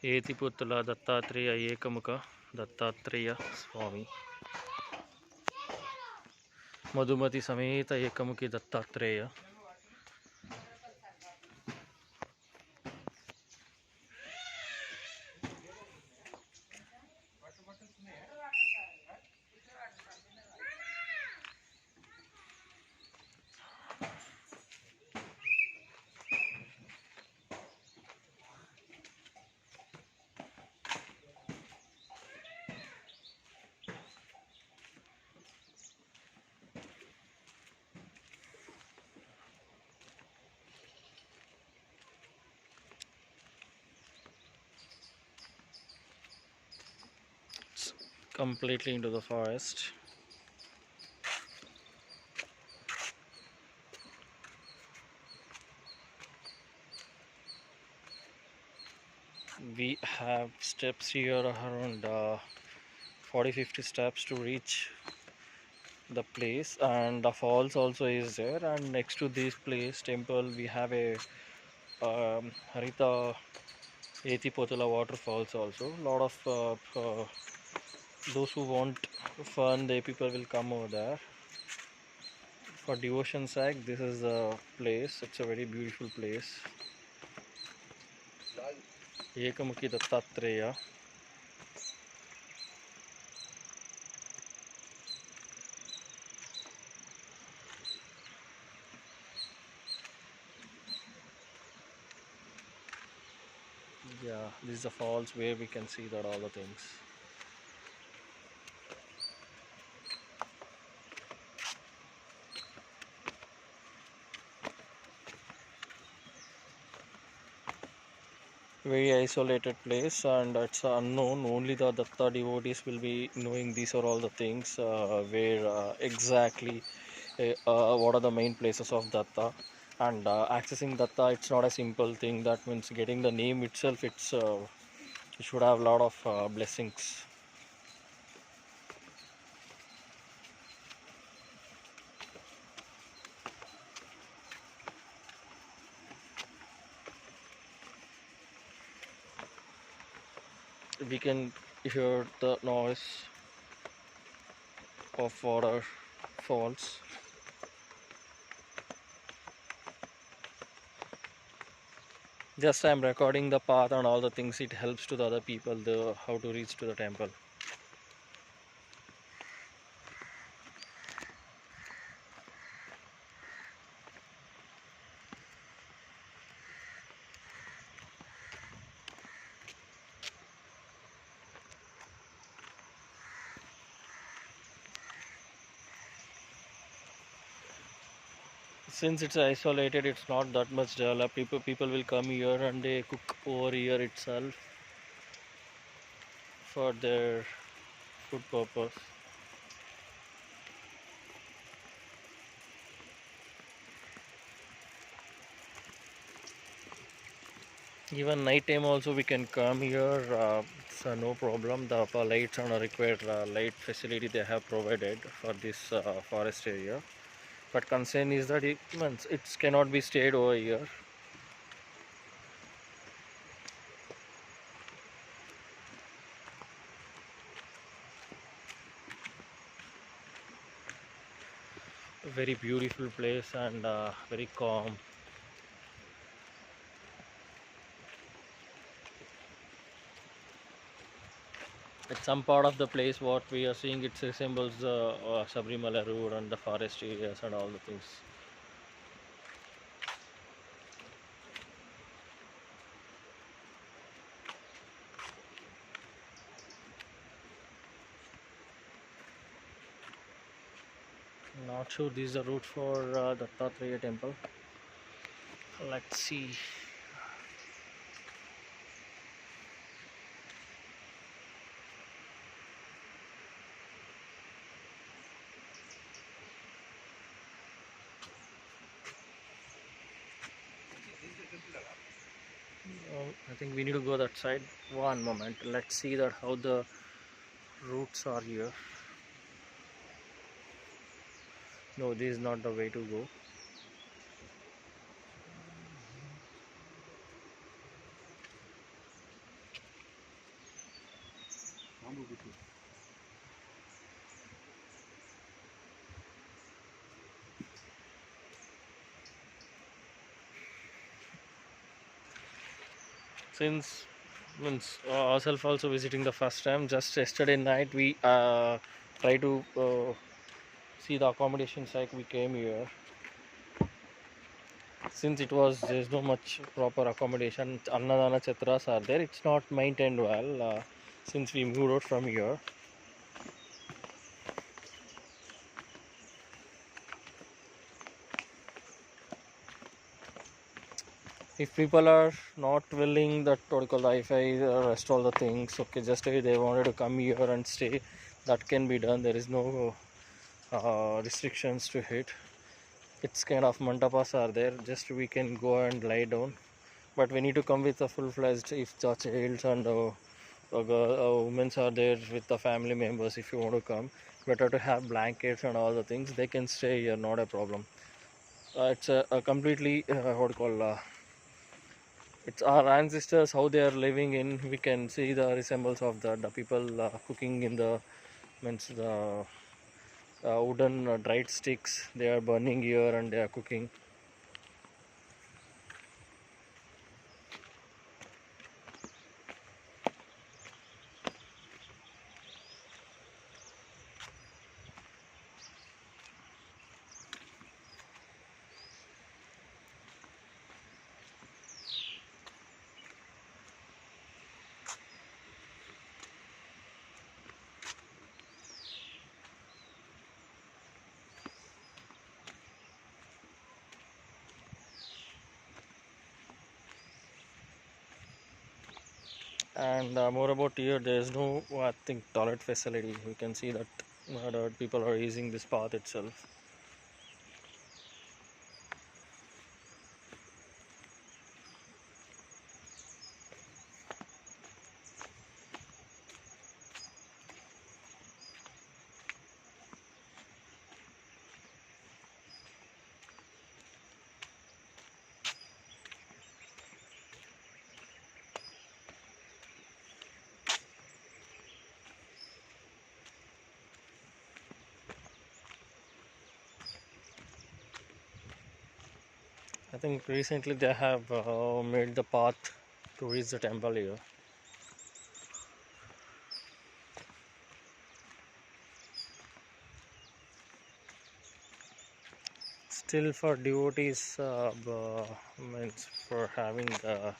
ఏతిపుత్తుల Dattatreya ఏకముఖ Dattatreya Swamy Madhumati Sametha ఏకముఖి Dattatreya completely into the forest. We have steps here around 40-50 steps to reach the place, and the falls also is there, and next to this place temple we have a Harita Etipotula waterfalls also. Lot of those who want fun, the people will come over there for devotion sake. This is the place. It's a very beautiful place. Ekamukhi Dattatreya. Yeah, this is the falls where we can see that all the things. Very isolated place, and it's unknown. Only the Datta devotees will be knowing these are all the things where exactly what are the main places of Datta. And accessing Datta, it's not a simple thing. That means getting the name itself, it should have a lot of blessings. We can hear the noise of water falls. Just I'm recording the path and all the things. It helps to the other people the how to reach to the temple. Since it's isolated, it's not that much developed. People will come here and they cook over here itself for their food purpose. Even night time also we can come here. It's no problem. The lights and required light facility they have provided for this forest area. But concern is that it cannot be stayed over here. A very beautiful place and very calm. At some part of the place, what we are seeing, it resembles the Sabrimala road and the forest areas and all the things. Not sure this is the route for Dattatreya temple. Let's see. I think we need to go that side. One moment. Let's see that how the routes are here. No, this is not the way to go. Since means ourselves also visiting the first time, just yesterday night we try to see the accommodation site. We came here since it was there's no much proper accommodation. Annadana chatras are there. It's not maintained well. Since we moved out from here, if people are not willing that what you call if I rest all the things, okay, just they wanted to come here and stay, that can be done. There is no restrictions to it. It's kind of mantapas are there. Just we can go and lie down, but we need to come with a full-fledged. If the childs and women are there with the family members, if you want to come, better to have blankets and all the things. They can stay here, not a problem. It's a completely what do you call it's our ancestors how they are living in. We can see the resemblance of the people cooking in the means the wooden dried sticks. They are burning here and they are cooking. And more about here, there is no I think toilet facility. We can see that the people are using this path itself. I think recently they have made the path to reach the temple here. Still, for devotees, means for having the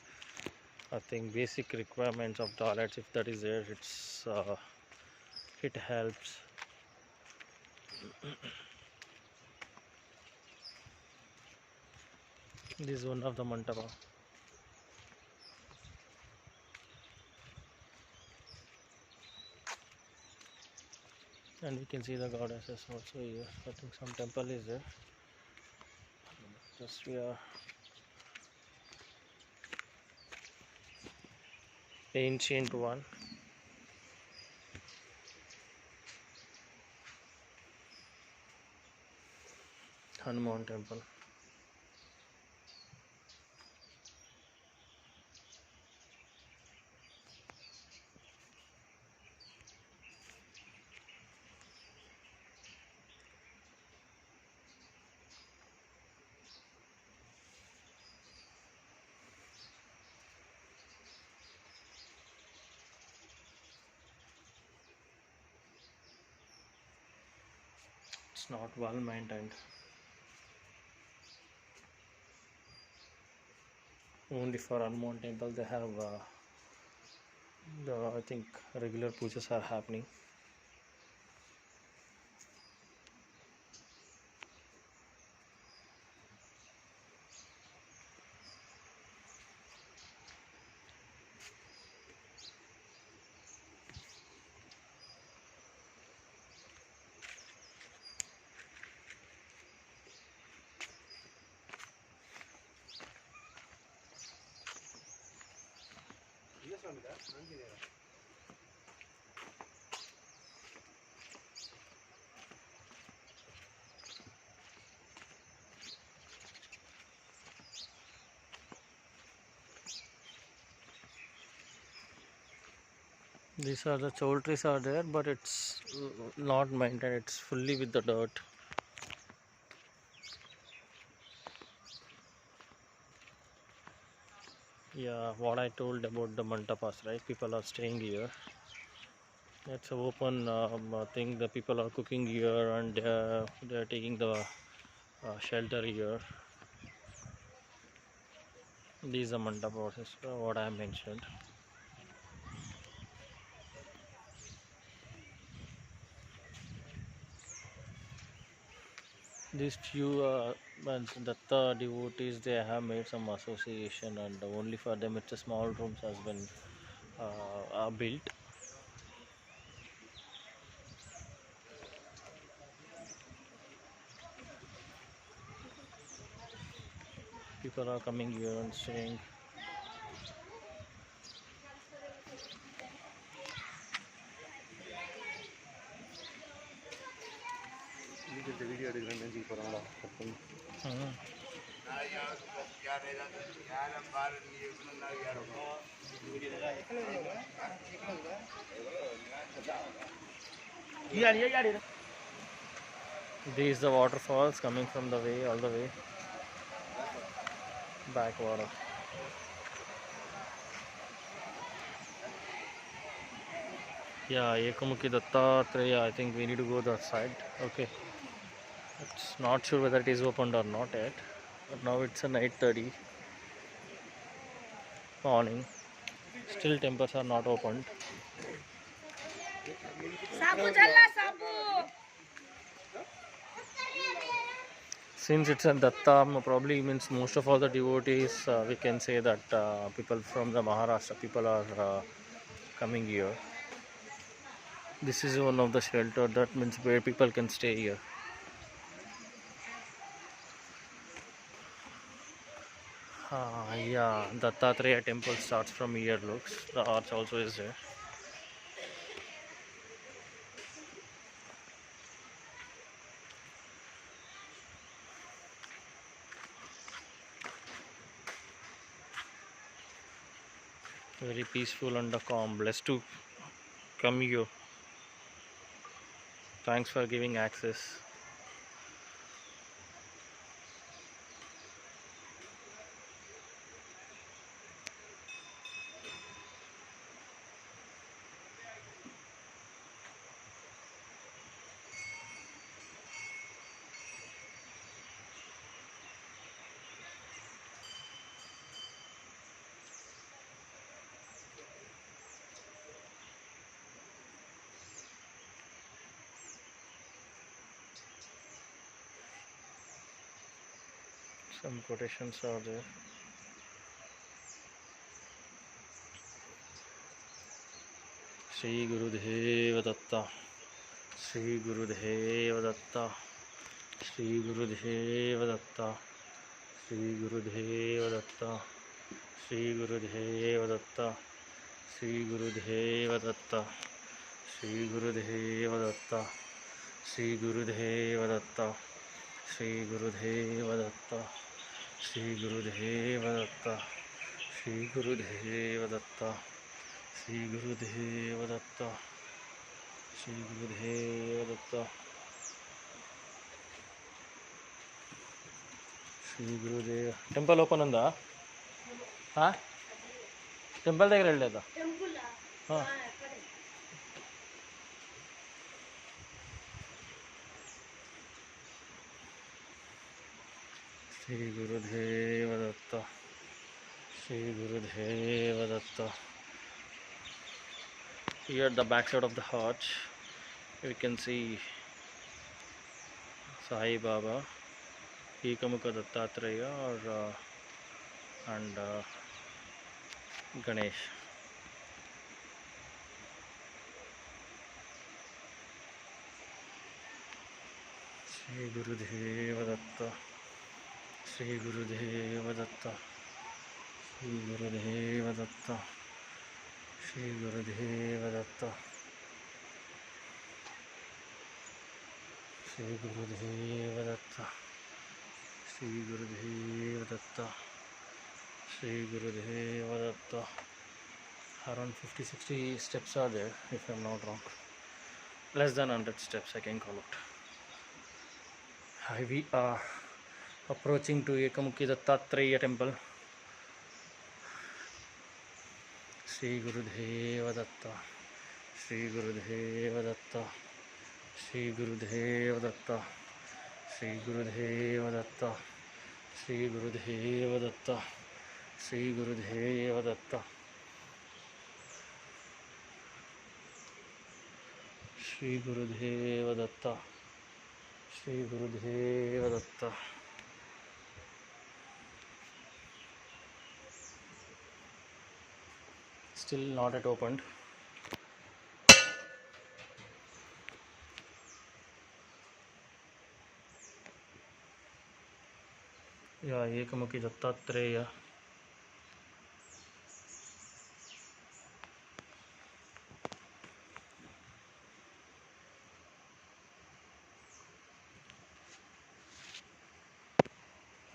I think basic requirements of toilets, if that is there, it helps. This is one of the mantapa, and we can see the goddesses also here. I think some temple is there. Just we are ancient one. Hanuman temple. It's not well maintained. Only for Hanuman temple they have the I think regular pujas are happening. These are the chole trees are there, but it's not maintained. It's fully with the dirt. Yeah, what I told about the mantapas, right? People are staying here. It's an open thing. The people are cooking here, and they're taking the shelter here. These are mantapas, what I mentioned. These few Datta devotees, they have made some association, and only for them, it's a small rooms has been built. People are coming here and staying. Mhm. These the waterfalls coming from the way all the way backwater. Yeah, Ekamukhi Dattatreya. I think we need to go that side. Okay, it's not sure whether it is opened or not yet. But now it's a 9:30 morning. Still temples are not opened. Since it's a Datta, probably means most of all the devotees, we can say that people from the Maharashtra, people are coming here. This is one of the shelter, that means where people can stay here. Yeah, Dattatreya temple starts from here, looks. The arch also is there. Very peaceful and calm. Blessed to come here. Thanks for giving access. Some quotations are there. Sri Gurudeva Datta. Sri Gurudeva Datta. Sri Gurudeva Datta. Sri Gurudeva Datta. Sri Gurudeva Datta. Sri Gurudeva Datta. Sri Gurudeva Datta. Sri Gurudeva Datta. Sri Gurudeva Datta. Sri Gurudeva Datta. Sri Gurudeva Datta. Sri Gurudeva Datta. Sri Gurudeva Datta. Sri Gurudeva. Temple open ఉందా? Temple దగ్గర వెళ్ళలేదా? శ్రీ గురుదేవ దత్త. శ్రీ గురుదేవ దత్త. Here at the back side of the arch, we can see Sai Baba, Ekamukha Dattatreya, and Ganesh. Sri Gurudeva Datta. Sri Gurudeva Datta. Sri Gurudeva Datta. Sri Gurudeva Datta. Sri Gurudeva Datta. Sri Gurudeva Datta. Sri Gurudeva Datta. Around 50-60 steps are there, if I'm not wrong. Less than 100 steps, I can call it. We are approaching to Ekamukhi Dattatreya temple. Sri Gurudeva Datta, Sri Gurudeva Datta, Sri Gurudeva Datta, Sri Gurudeva Datta, Sri Gurudeva Datta, Sri Gurudeva Datta, Sri Gurudeva Datta, Sri Gurudeva Datta. Still not yet opened. Yeah, Ekamukhi Dattatreya.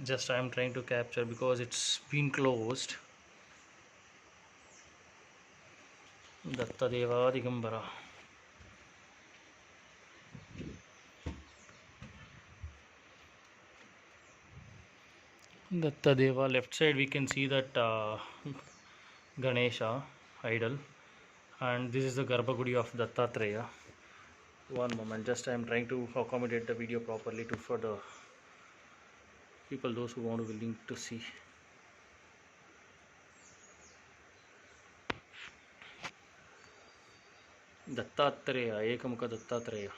Just I am trying to capture because it's been closed. Dattadeva Digambara. Dattadeva, left side we can see that Ganesha idol, and this is the Garbhagudi of Dattatreya. One moment, just I am trying to accommodate the video properly to for the people, those who want to willing to see. Dattatreya, Ekamukha Dattatreya.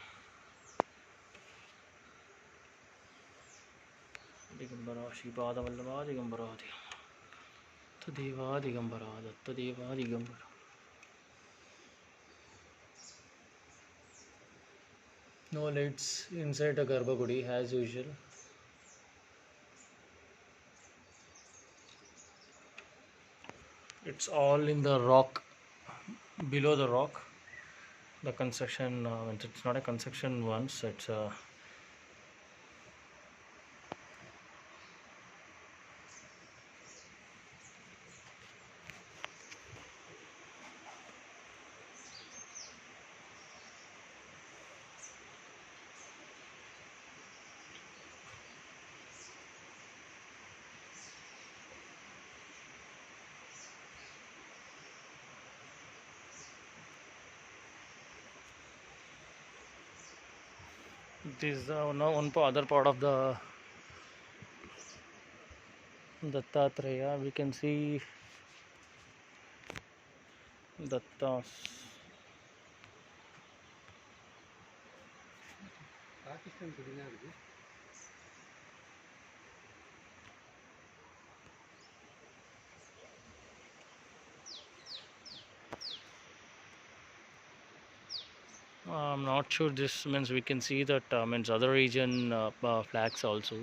Digambara, Shripada Vallabha Digambara, Dattadeva Digambara, Dattadeva Digambara. No lights inside the Garbhagudi as usual. It's all in the rock, below the rock. The construction, it's not a construction once, it's a this is now one other part of the Dattatreya. We can see Datta. I'm not sure this means we can see that means other region flags also.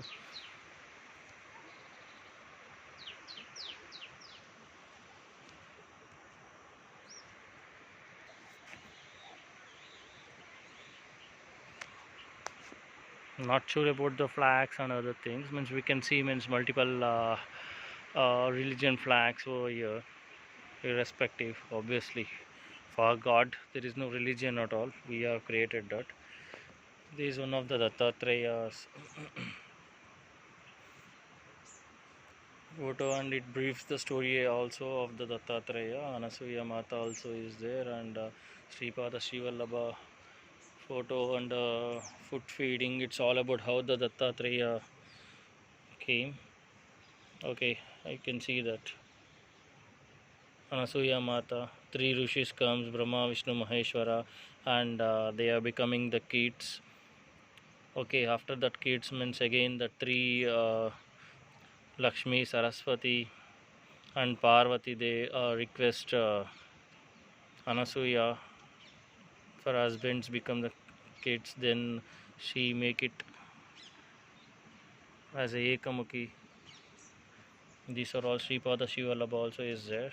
Not sure about the flags and other things. Means we can see means multiple religion flags over here, irrespective. Obviously, for God there is no religion at all. We have created that. This is one of the Dattatreya's photo, and it briefs the story also of the Dattatreya. Anasuya Mata also is there, and Sripada Srivallabha photo and food feeding. It's all about how the Dattatreya came. Okay, I can see that. Anasuya Mata, three rishis comes, Brahma, Vishnu, Maheshwara, and they are becoming the kids. Okay, after that kids means again the three Lakshmi, Saraswati and Parvati, they request Anasuya for husbands become the kids, then she make it as a Ekamukhi. These are all Sripada Srivallabha also is there.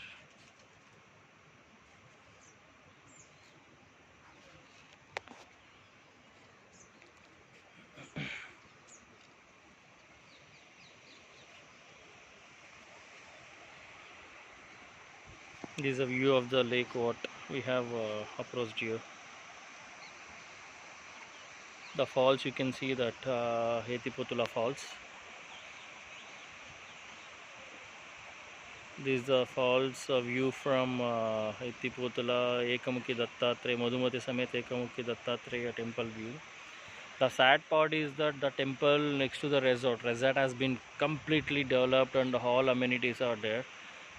This is a view of the lake what we have approached here. The falls, you can see that Hetipotula Falls. This is the falls view from Hetipotula, Ekamukhi Dattatreya, Madhumati Samet Ekamukhi Dattatreya temple view. The sad part is that the temple next to the resort has been completely developed and all amenities are there.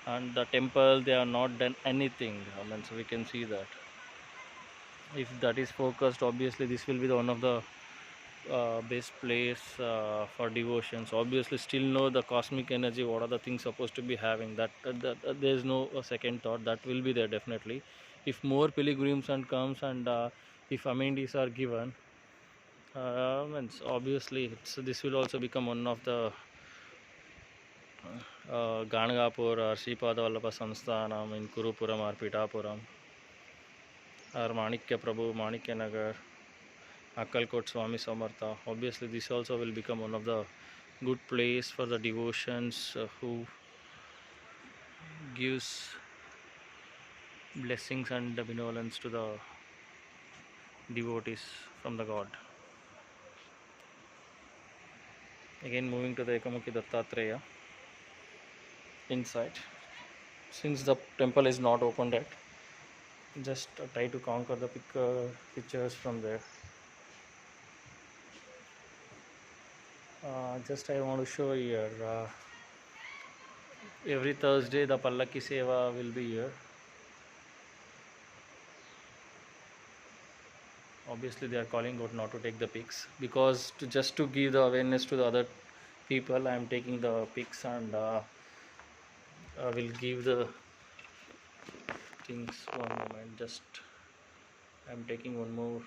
And the temple, they are not done anything. I mean, so we can see that. If that is focused, obviously this will be the one of the best place for devotions. Obviously still know the cosmic energy, what are the things supposed to be having, that there is no second thought, that will be there definitely. If more pilgrims and comes and if amenities are given, means obviously this will also become one of the Ganagapur or Sripada Vallabha Samsthanam in Kurupuram or Pitapuram or Manikya Prabhu, Manikya Nagar, Akkalkot Swami Samartha. Obviously this also will become one of the good place for the devotions who gives blessings and benevolence to the devotees from the God. Again moving to the Ekamukhi Dattatreya inside. Since the temple is not opened yet, just try to conquer the pictures from there. Just I want to show here, every Thursday the Pallaki Seva will be here. Obviously they are calling out not to take the pics, because just to give the awareness to the other people, I am taking the pics and I will give the things. One moment, just I am taking one more